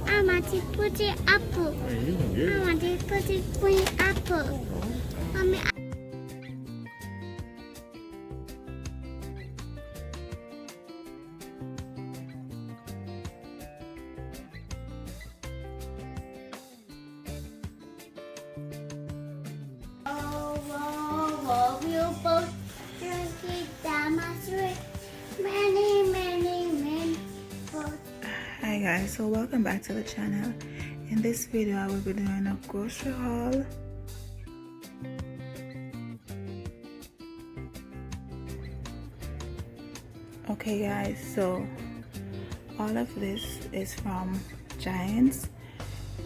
I want to put it apple. I want to put it green apple. Mommy. We'll both drink it down my street. Many both. Hi guys, so welcome back to the channel. In this video I will be doing a grocery haul. Okay guys, so all of this is from Giants,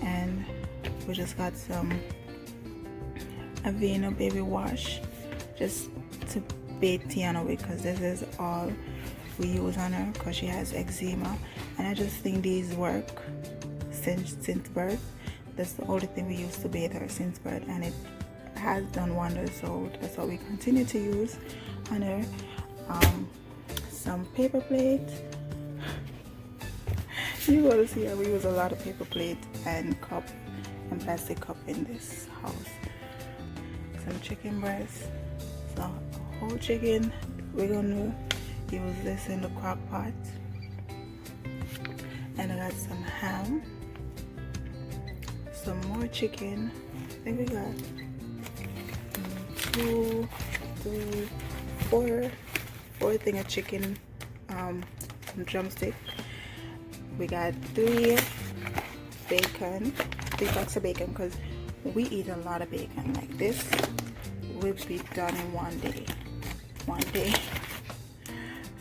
and we just got some Aveeno baby wash just to bathe Tiana with, because this is all we use on her because she has eczema, and I just think these work since birth. That's the only thing we used to bathe her since birth, and it has done wonders, so that's what we continue to use on her. Some paper plate. You gotta see how we use a lot of paper plate and cup and plastic cup in this house. Some chicken breast, so whole chicken. We're gonna use this in the crock pot. And I got some ham, some more chicken. I think we got 2, 3, 4 things of chicken, some drumstick. We got 3 packs of bacon, because we eat a lot of bacon. Like this will be done in one day.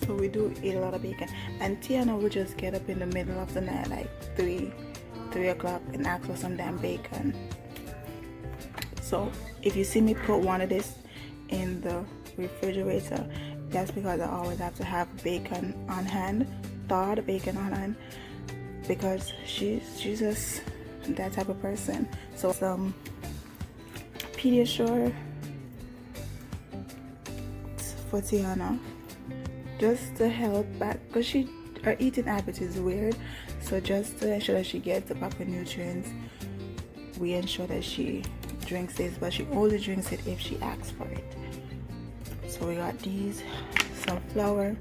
So we do eat a lot of bacon, and Tiana will just get up in the middle of the night, like 3 o'clock, and ask for some damn bacon. So if you see me put one of this in the refrigerator, that's because I always have to have bacon on hand, thawed bacon on hand, because she's just that type of person. So some Pediasure for Tiana, just to help back, because her eating habit is weird. So just to ensure that she gets the proper nutrients, we ensure that she drinks this, but she only drinks it if she asks for it. So we got these, some flour.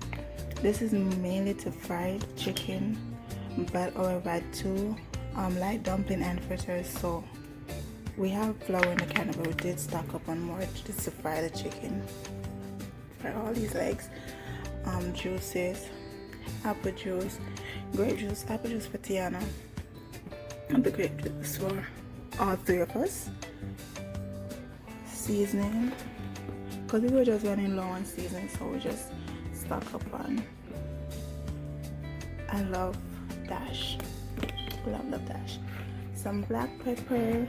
This is mainly to fried chicken, but or by 2 light dumpling and fritters. So we have flour in the can, but we did stock up on more just to fry the chicken. Fry all these legs. Juices, apple juice, grape juice, apple juice for Tiana, and the grape juice for all 3 of us. Seasoning, because we were just running low on seasoning, so we just stock up on. I love Dash, love Dash. Some black pepper,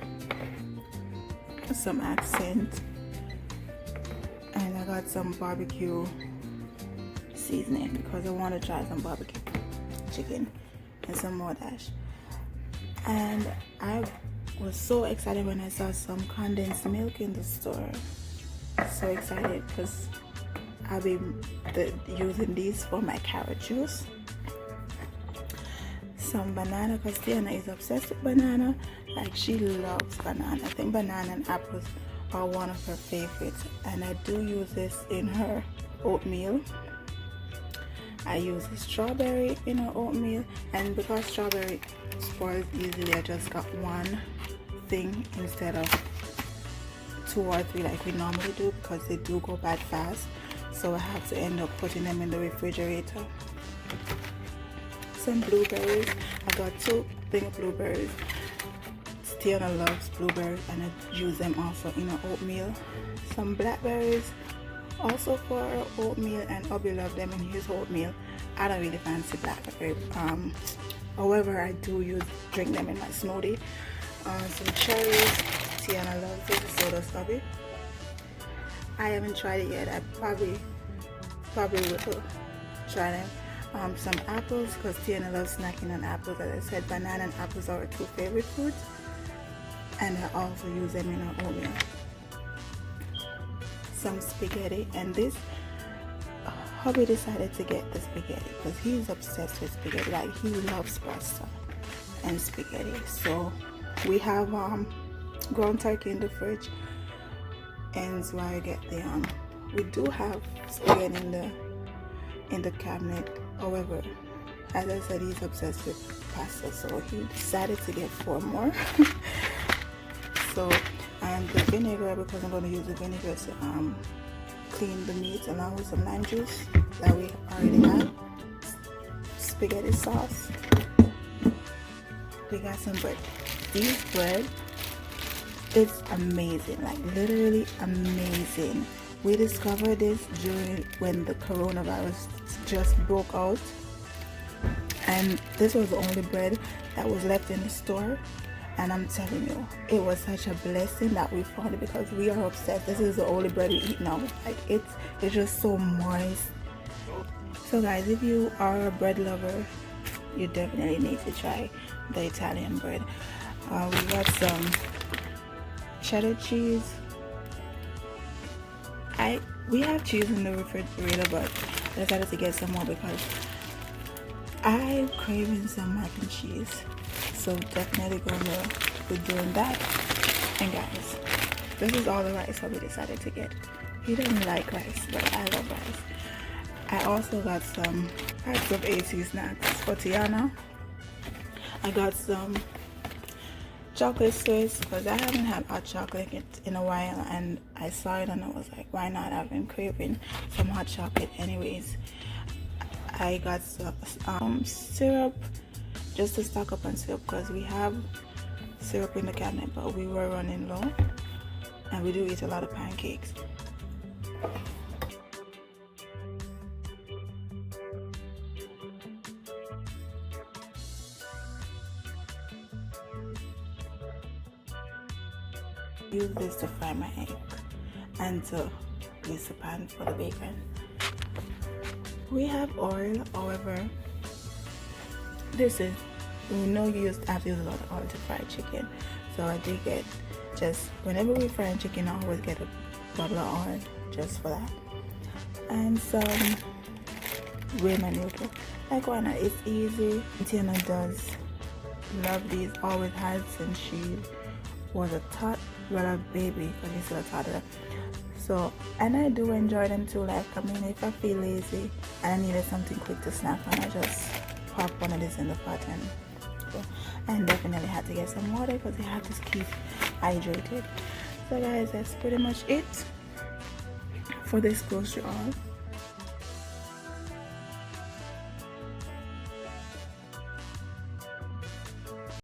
some accent, and I got some barbecue seasoning because I want to try some barbecue chicken, and some more Dash. And I was so excited when I saw some condensed milk in the store. So excited, because I'll be using these for my carrot juice. Some banana, because Tiana is obsessed with banana. Like, she loves banana. I think banana and apples are one of her favorites, and I do use this in her oatmeal. I use the strawberry in her oatmeal, and because strawberry spoils easily, I just got 1 thing instead of 2 or 3 like we normally do, because they do go bad fast. So I have to end up putting them in the refrigerator. Some blueberries. I got 2 things of blueberries. Tiana loves blueberries, and I use them also in her oatmeal. Some blackberries, also for her oatmeal, and Obi loves them in his oatmeal. I don't really fancy blackberry. However, I do drink them in my smoothie. Some cherries. Tiana loves it, so does Obi. I haven't tried it yet. I probably will try them. Some apples, because Tiana loves snacking on apples. As I said, banana and apples are her 2 favorite foods, and I also use them in her oatmeal. Some spaghetti, and this hubby decided to get the spaghetti because he's obsessed with spaghetti. Like, he loves pasta, and spaghetti. So we have ground turkey in the fridge, and so I get the we do have spaghetti in the cabinet. However, as I said, he's obsessed with pasta, so he decided to get 4 more. So, and the vinegar, because I'm going to use the vinegar to clean the meat along with some lime juice that we already have. Spaghetti sauce. We got some bread. This bread is amazing, like literally amazing. We discovered this during when the coronavirus just broke out, and this was the only bread that was left in the store. And I'm telling you, it was such a blessing that we found it, because we are obsessed. This is the only bread we eat now. Like it's just so moist. So guys, if you are a bread lover, you definitely need to try the Italian bread. We got some cheddar cheese. We have cheese in the refrigerator, but I decided to get some more because I'm craving some mac and cheese. So definitely gonna be doing that. And guys, this is all the rice that we decided to get. He doesn't like rice, but I love rice. I also got some packs of AC snacks for Tiana. I got some chocolate Swiss because I haven't had hot chocolate in a while, and I saw it and I was like, why not? I've been craving some hot chocolate anyways. I got some syrup, just to stock up on syrup, because we have syrup in the cabinet, but we were running low, and we do eat a lot of pancakes. Use this to fry my egg and to grease the pan for the bacon. We have oil, however, we know you have to use a lot of oil to fry chicken. So I did get, just whenever we fry chicken, I always get a bottle of oil just for that. And some ramen noodle. Like, why not? It's easy. Tiana does love these, always has since she was a baby, because she's still a toddler. So, and I do enjoy them too. Like, I mean, if I feel lazy and I needed something quick to snack on, I just pop one of these in the pot and go. And definitely had to get some water because I had to keep hydrated. So guys, that's pretty much it for this grocery haul.